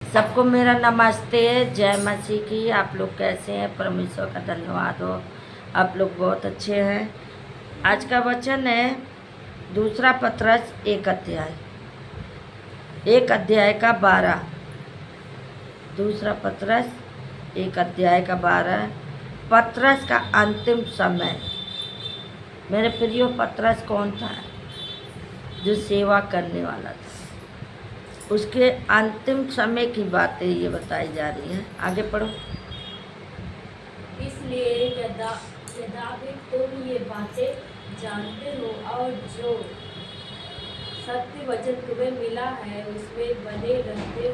सबको मेरा नमस्ते, जय मसीह की। आप लोग कैसे हैं? परमेश्वर का धन्यवाद हो, आप लोग बहुत अच्छे हैं। आज का वचन है दूसरा पत्रस 1 अध्याय का 12। दूसरा पत्रस 1 अध्याय का 12। पत्रस का अंतिम समय। मेरे प्रियो, पत्रस कौन था? जो सेवा करने वाला था। उसके अंतिम समय की बातें ये बताई जा रही हैं। आगे पढ़ो। इसलिए यद्यपि तुम ये बातें जानते हो और जो सत्य वचन तुम्हें मिला है उसमें बने रहते हो,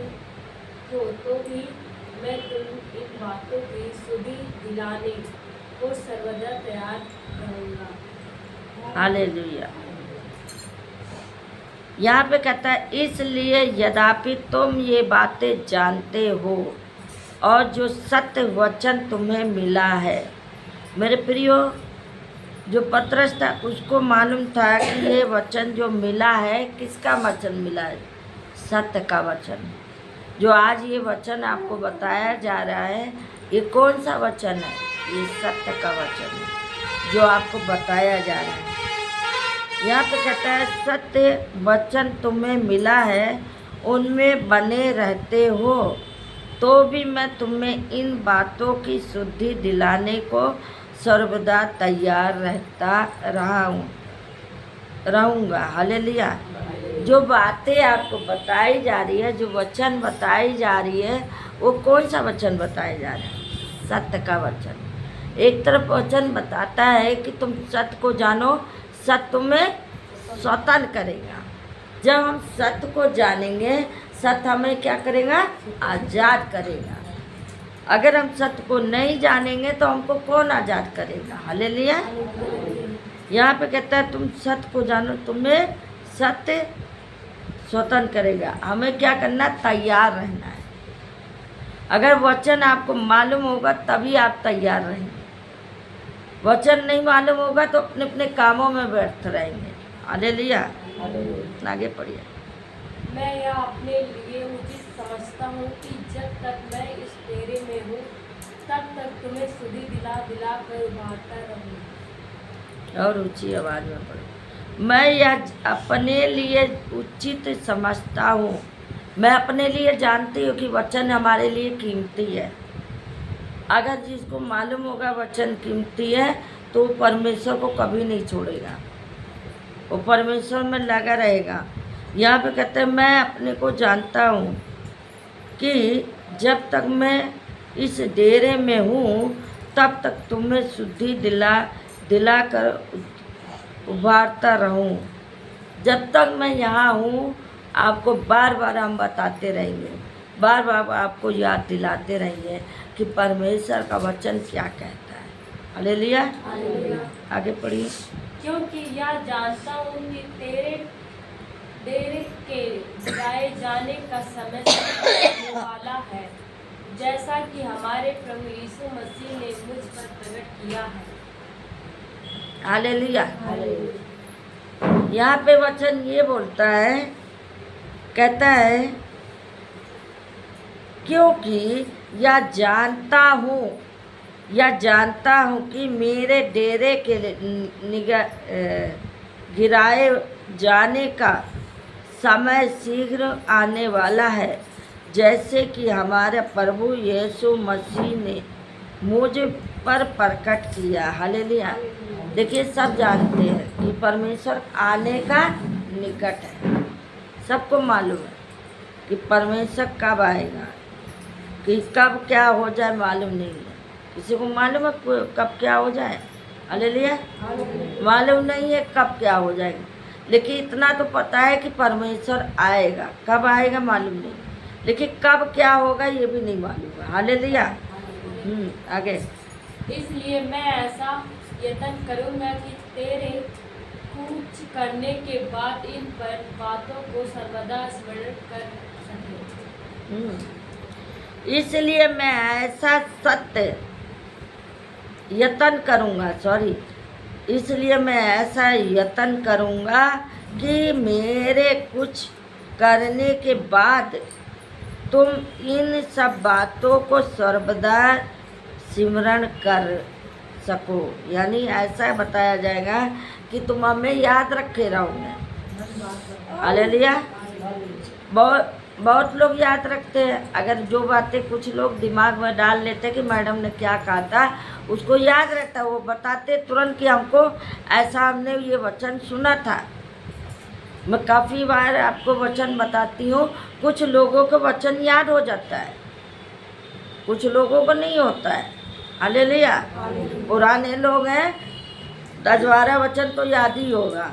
तो भी मैं तुम इन बातों की सुधि दिलाने को सर्वदा तैयार रहूँगा। हालेलुया। यहाँ पे कहता है इसलिए यद्यपि तुम ये बातें जानते हो और जो सत्य वचन तुम्हें मिला है। मेरे प्रियो, जो पत्रस था उसको मालूम था कि ये वचन जो मिला है, किसका वचन मिला है? सत्य का वचन। जो आज ये वचन आपको बताया जा रहा है, ये कौन सा वचन है? ये सत्य का वचन है जो आपको बताया जा रहा है। यहाँ पे कहता है सत्य वचन तुम्हें मिला है, उनमें बने रहते हो, तो भी मैं तुम्हें इन बातों की शुद्धि दिलाने को सर्वदा तैयार रहूँगा। हालेलुया। जो बातें आपको बताई जा रही है, जो वचन बताई जा रही है, वो कौन सा वचन बताया जा रहा है? सत्य का वचन। एक तरफ वचन बताता है कि तुम सत्य को जानो, सत्य तुम्हें स्वतंत्र करेगा। जब हम सत्य को जानेंगे, सत्य हमें क्या करेगा? आज़ाद करेगा। अगर हम सत्य को नहीं जानेंगे तो हमको कौन आज़ाद करेगा? हालेलुया। यहाँ पे कहता है तुम सत्य को जानो, तुम्हें सत्य स्वतंत्र करेगा। हमें क्या करना? तैयार रहना है। अगर वचन आपको मालूम होगा तभी आप तैयार रहेंगे। वचन नहीं मालूम होगा तो अपने अपने कामों में व्यर्थ रहेंगे। हालेलुया। आगे पढ़िए। मैं यह अपने लिए उचित समझता हूँ कि जब तक मैं इस डेरे में हूँ तब तक तुम्हें सुधि दिला कर उभारता रहूँ। और ऊंची आवाज में पढ़ो। मैं यह अपने लिए उचित समझता हूँ। मैं अपने लिए जानती हूँ कि वचन हमारे लिए कीमती है। अगर जिसको मालूम होगा वचन कीमती है तो परमेश्वर को कभी नहीं छोड़ेगा, वो परमेश्वर में लगा रहेगा। यहाँ पे कहते हैं मैं अपने को जानता हूँ कि जब तक मैं इस डेरे में हूँ तब तक तुम्हें शुद्धि दिला कर उभारता रहूँ। जब तक मैं यहाँ हूँ आपको बार बार हम बताते रहेंगे, बार बार आपको याद दिलाते रहेंगे कि परमेश्वर का वचन क्या कहता है। हालेलुया। आगे पढ़िए। क्योंकि यह जानता हूँ कि तेरे डेरे के गिराए जाने का समय होने वाला है, जैसा कि हमारे प्रभु यीशु मसीह ने मुझ पर प्रकट किया है। हालेलुया। यहाँ पे वचन ये बोलता है, कहता है क्योंकि यह जानता हूँ कि मेरे डेरे के गिराए जाने का समय शीघ्र आने वाला है, जैसे कि हमारे प्रभु यीशु मसीह ने मुझ पर प्रकट किया। हालेलुया। देखिए, सब जानते हैं कि परमेश्वर आने का निकट है। सबको मालूम है कि परमेश्वर कब आएगा, कि कब क्या हो जाए मालूम नहीं है। किसी को मालूम है कब क्या हो जाए? हालेलुया। मालूम नहीं है कब क्या हो जाएगा, लेकिन इतना तो पता है कि परमेश्वर आएगा। कब आएगा मालूम नहीं, लेकिन कब क्या होगा ये भी नहीं मालूम है। हालेलुया। आगे। इसलिए मैं ऐसा यत्न करूँगा कि तेरे कूच करने के बाद इन पर बातों को सर्वदा स्मरण कर सके। इसलिए मैं ऐसा यत्न करूँगा कि मेरे कुछ करने के बाद तुम इन सब बातों को सर्वदा सिमरण कर सको, यानी ऐसा बताया जाएगा कि तुम हमें याद रखे रहोगे। हालेलुया। बहुत लोग याद रखते हैं। अगर जो बातें कुछ लोग दिमाग में डाल लेते कि मैडम ने क्या कहा था, उसको याद रहता, वो बताते तुरंत कि हमको ऐसा, हमने ये वचन सुना था। मैं काफ़ी बार आपको वचन बताती हूँ, कुछ लोगों को वचन याद हो जाता है, कुछ लोगों को नहीं होता है। हालेलुया। पुराने लोग हैं, 10-12 वचन तो याद ही होगा,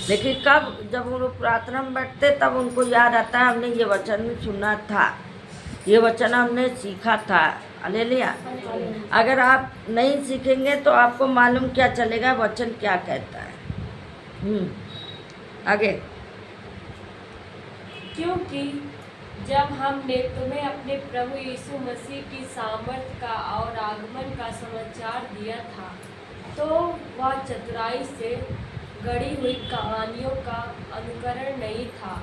लेकिन कब, जब वो प्रार्थना में बैठते तब उनको याद आता है हमने ये वचन सुना था, ये वचन हमने सीखा था। हालेलुया। अगर आप नहीं सीखेंगे तो आपको मालूम क्या चलेगा वचन क्या कहता है। आगे। क्योंकि जब हमने तुम्हें अपने प्रभु यीशु मसीह की सामर्थ का और आगमन का समाचार दिया था, तो वह चतुराई से गढ़ी हुई कहानियों का अनुकरण नहीं था,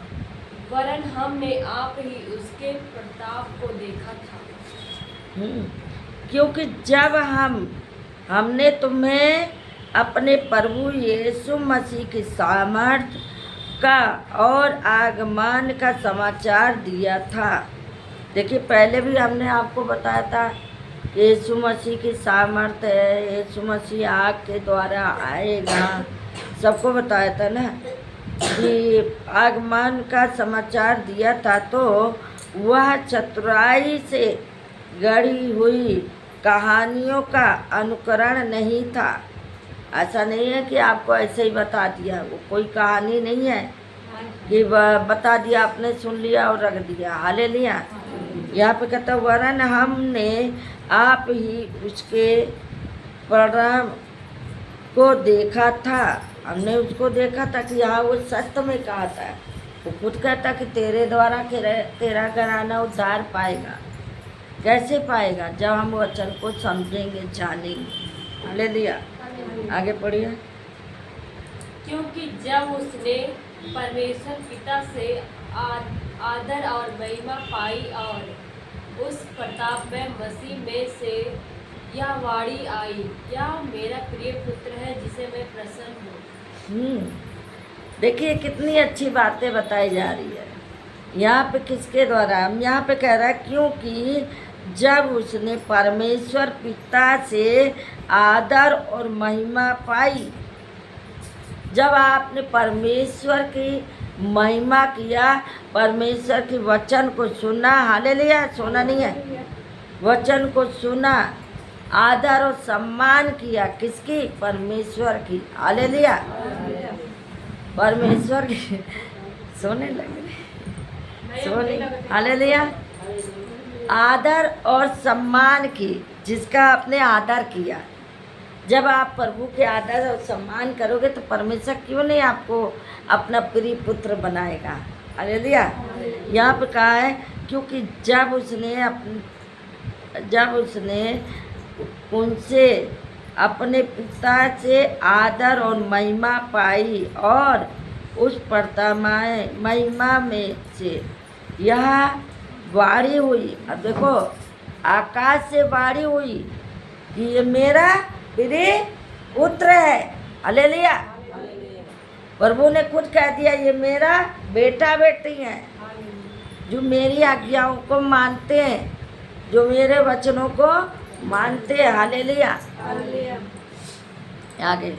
वरन हमने आप ही उसके प्रताप को देखा था। क्योंकि जब हमने तुम्हें अपने प्रभु यीशु मसीह की सामर्थ का और आगमन का समाचार दिया था। देखिए, पहले भी हमने आपको बताया था कि यीशु मसीह की सामर्थ है, यीशु मसीह आग के द्वारा आएगा, सबको बताया था ना कि आगमन का समाचार दिया था। तो वह चतुराई से गढ़ी हुई कहानियों का अनुकरण नहीं था। ऐसा नहीं है कि आपको ऐसे ही बता दिया, वो कोई कहानी नहीं है कि बता दिया, आपने सुन लिया और रख दिया। हालेलुया। यहाँ पे कहता वरन हमने आप ही उसके परिणाम को देखा था, हमने उसको देखा था कि हाँ वो सत्य में कहा था। वो खुद कहता कि तेरे द्वारा तेरा घराना उद्धार पाएगा। कैसे पाएगा? जब हम वचन को समझेंगे, जानेंगे। हालेलुया। आगे पढ़िए। क्योंकि जब उसने परमेश्वर पिता से आदर और महिमा पाई और उस प्रताप में मसीह में से यह वाणी आई, यह मेरा प्रिय पुत्र है जिसे मैं प्रसन्न हूँ। देखिए कितनी अच्छी बातें बताई जा रही है यहाँ पे। किसके द्वारा? हम यहाँ पे कह रहा है क्योंकि जब उसने परमेश्वर पिता से आदर और महिमा पाई। जब आपने परमेश्वर की महिमा किया, परमेश्वर के वचन को सुना, हालेलुया, सुना नहीं है, वचन को सुना, आदर और सम्मान किया, किसकी? परमेश्वर की। हालेलुया। परमेश्वर की सोने लगे, सोने। हालेलुया। आदर और सम्मान की, जिसका आपने आदर किया। जब आप प्रभु के आदर और सम्मान करोगे तो परमेश्वर क्यों नहीं आपको अपना प्रिय पुत्र बनाएगा। हालेलुया। यहाँ पे कहा है क्योंकि जब उसने उनसे अपने पिता से आदर और महिमा पाई और उस प्रतामाय महिमा में से यह वाणी हुई। अब देखो, आकाश से वाणी हुई कि ये मेरा प्रिय पुत्र है। हालेलुया। प्रभु ने खुद कह दिया ये मेरा बेटा बेटी है, जो मेरी आज्ञाओं को मानते हैं, जो मेरे वचनों को मानते हैं। हालेलुया। आगे।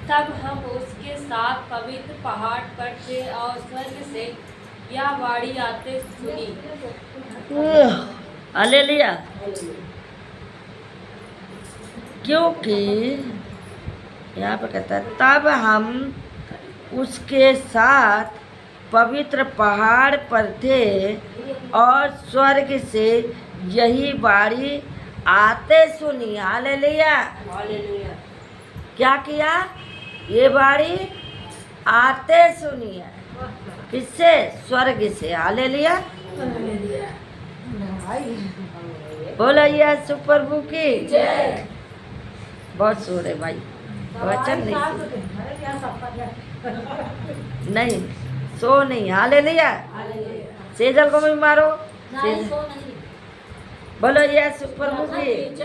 तब हम उसके साथ पवित्र पहाड़ पर थे और स्वर्ग से यह वाणी आते सुनी। हालेलुया। क्योंकि यहाँ पर कहता है तब हम उसके साथ पवित्र पहाड़ पर थे और स्वर्ग से यही वाणी आते सुनी। हालेलुया। क्या किया? ये वाणी आते सुनी है। किससे? स्वर्ग से। हालेलुया। बोलो यीशु प्रभु की जय। बहुत सो रहे भाई, वचन नहीं सो नहीं। हालेलुया। सेजल को भी मारो। नहीं सेजल- सो नहीं। बोलो यीशु प्रभु की।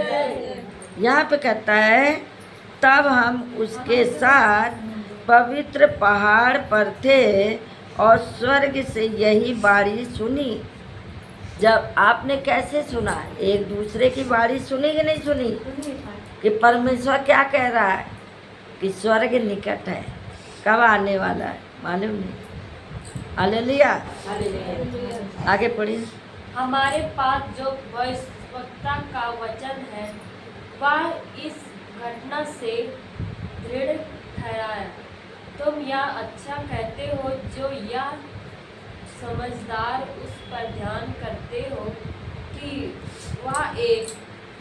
यहाँ पे कहता है तब हम उसके साथ पवित्र पहाड़ पर थे और स्वर्ग से यही बाणी सुनी। जब आपने कैसे सुना? एक दूसरे की बाणी सुनी कि नहीं सुनी? कि परमेश्वर क्या कह रहा है कि स्वर्ग निकट है, कब आने वाला है मालूम नहीं। हालेलुया। आगे पढ़िए। हमारे पास जो भविष्यवक्ता का वचन है वह इस घटना से दृढ़ ठहराया। तुम यह अच्छा कहते हो जो यह समझदार उस पर ध्यान करते हो कि वह एक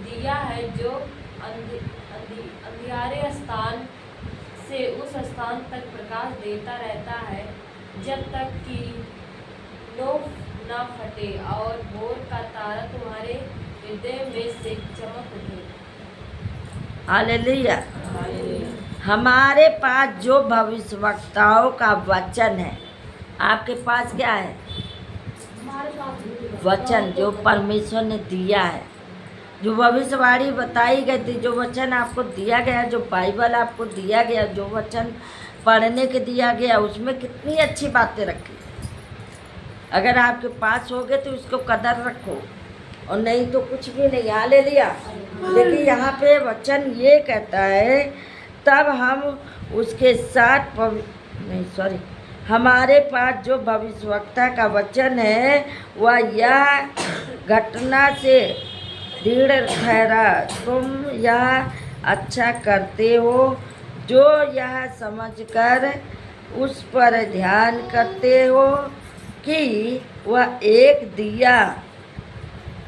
दिया है जो अंधियारे स्थान से उस स्थान तक प्रकाश देता रहता है जब तक कि लो ना फटे और भोर का तारा तुम्हारे हृदय में से चमक उठे। हालेलुया। हमारे पास जो भविष्यवक्ताओं का वचन है, आपके पास क्या है? वचन जो परमेश्वर ने दिया है, जो भविष्यवाणी बताई गई थी, जो वचन आपको दिया गया, जो बाइबल आपको दिया गया, जो वचन पढ़ने के दिया गया, उसमें कितनी अच्छी बातें रखी। अगर आपके पास होगे तो उसको कदर रखो और नहीं तो कुछ भी नहीं। हालेलुया। लेकिन यहाँ पे वचन ये कहता है तब हम उसके साथ हमारे पास जो भविष्यवक्ता का वचन है वह यह घटना से दृढ़ ठहरा। तुम यह अच्छा करते हो जो यह समझकर उस पर ध्यान करते हो कि वह एक दिया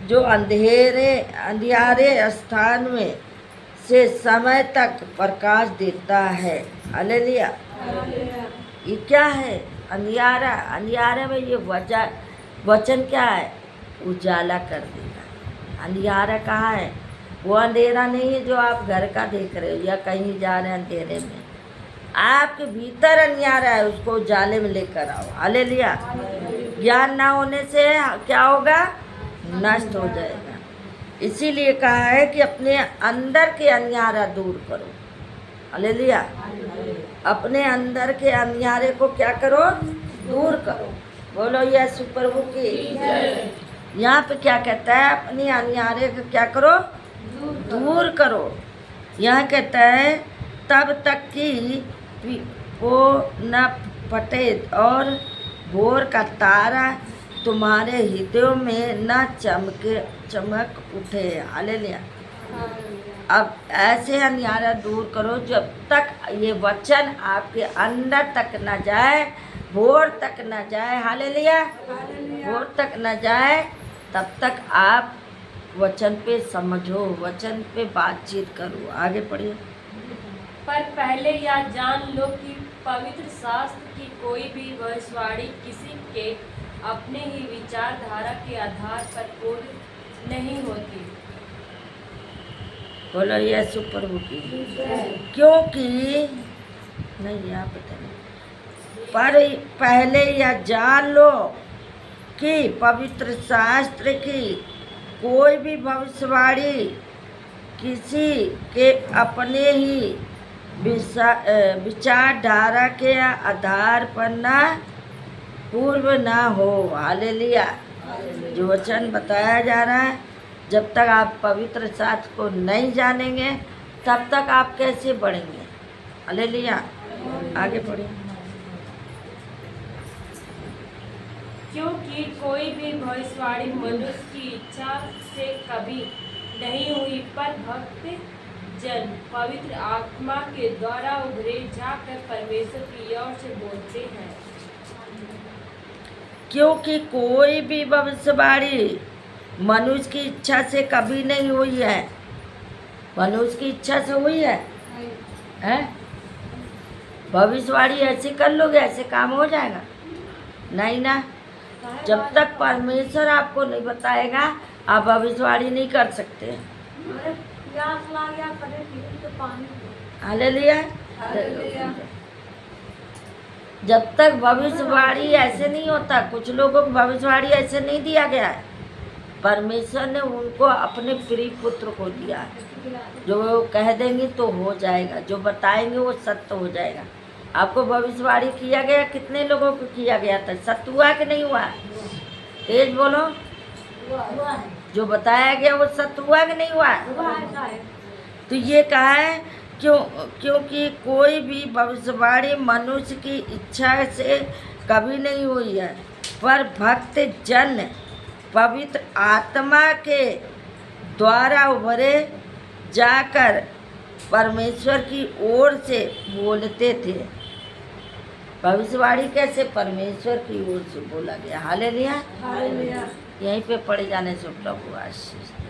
जो अंधियारे स्थान में से समय तक प्रकाश देता है। हालेलुया। ये क्या है? अंधियारा। अंधियारे में ये वचन क्या है? उजाला कर देगा। अंधियारा कहाँ है? वो अंधेरा नहीं है जो आप घर का देख रहे हो या कहीं जा रहे हैं अंधेरे में। आपके भीतर अंधियारा है, उसको उजाले में लेकर आओ। हालेलुया। ज्ञान ना होने से क्या होगा? नष्ट हो जाएगा। इसीलिए कहा है कि अपने अंदर के अंधियारा दूर करो। हालेलुया। अपने अंदर के अंधियारे को क्या करो? दूर करो। बोलो यीशु प्रभु की। यहाँ पे क्या कहता है? अपने अंधियारे को क्या करो? दूर करो। यहाँ कहता है तब तक कि वो न फटे और भोर का तारा तुम्हारे हृदयों में न चमक उठे। हालेलुया। अब ऐसे अंधियारा दूर करो जब तक ये वचन आपके अंदर तक न जाए, भोर तक न जाए। हालेलुया। भोर तक न जाए तब तक आप वचन पे समझो, वचन पे बातचीत करो। आगे पढ़िए। पर पहले यह जान लो कि पवित्र शास्त्र की कोई भी भविष्यवाणी किसी के अपने ही विचारधारा के आधार पर पूर्ण नहीं होती। बोलो यीशु प्रभु की। क्योंकि नहीं यहाँ पता नहीं, पर पहले यह जान लो कि पवित्र शास्त्र की कोई भी भविष्यवाणी किसी के अपने ही विचारधारा के आधार पर ना पूर्व ना हो। हालेलुया। जो वचन बताया जा रहा है, जब तक आप पवित्र शास्त्र को नहीं जानेंगे तब तक आप कैसे बढ़ेंगे? हालेलुया। आगे पढ़िए। क्योंकि कोई भी भविष्यवाणी मनुष्य की इच्छा से कभी नहीं हुई, पर भक्त जन पवित्र आत्मा के द्वारा उभरे जाकर परमेश्वर की ओर से बोलते हैं। क्योंकि कोई भी भविष्यवाणी मनुष्य की इच्छा से कभी नहीं हुई है। मनुष्य की इच्छा से हुई है? हैं? भविष्यवाणी ऐसे कर लोगे, ऐसे काम हो जाएगा? नहीं ना। जब तक परमेश्वर आपको नहीं बताएगा आप भविष्यवाणी नहीं कर सकते। हालेलुया। जब तक भविष्यवाणी ऐसे नहीं होता, कुछ लोगों को भविष्यवाणी ऐसे नहीं दिया गया है। परमेश्वर ने उनको अपने प्रिय पुत्र को दिया है, जो कह देंगे तो हो जाएगा, जो बताएंगे वो सत्य हो जाएगा। आपको भविष्यवाणी किया गया, कितने लोगों को किया गया था? सत्य हुआ कि नहीं हुआ? तेज बोलो। जो बताया गया वो सत्य हुआ कि नहीं हुआ? तो ये कहा है क्योंकि कोई भी भविष्यवाणी मनुष्य की इच्छा से कभी नहीं हुई है, पर भक्त जन पवित्र आत्मा के द्वारा उभरे जाकर परमेश्वर की ओर से बोलते थे। भविष्यवाणी कैसे? परमेश्वर की ओर से बोला गया। हालेलुया। यहीं पे पढ़े जाने से प्रभु आशीष दे।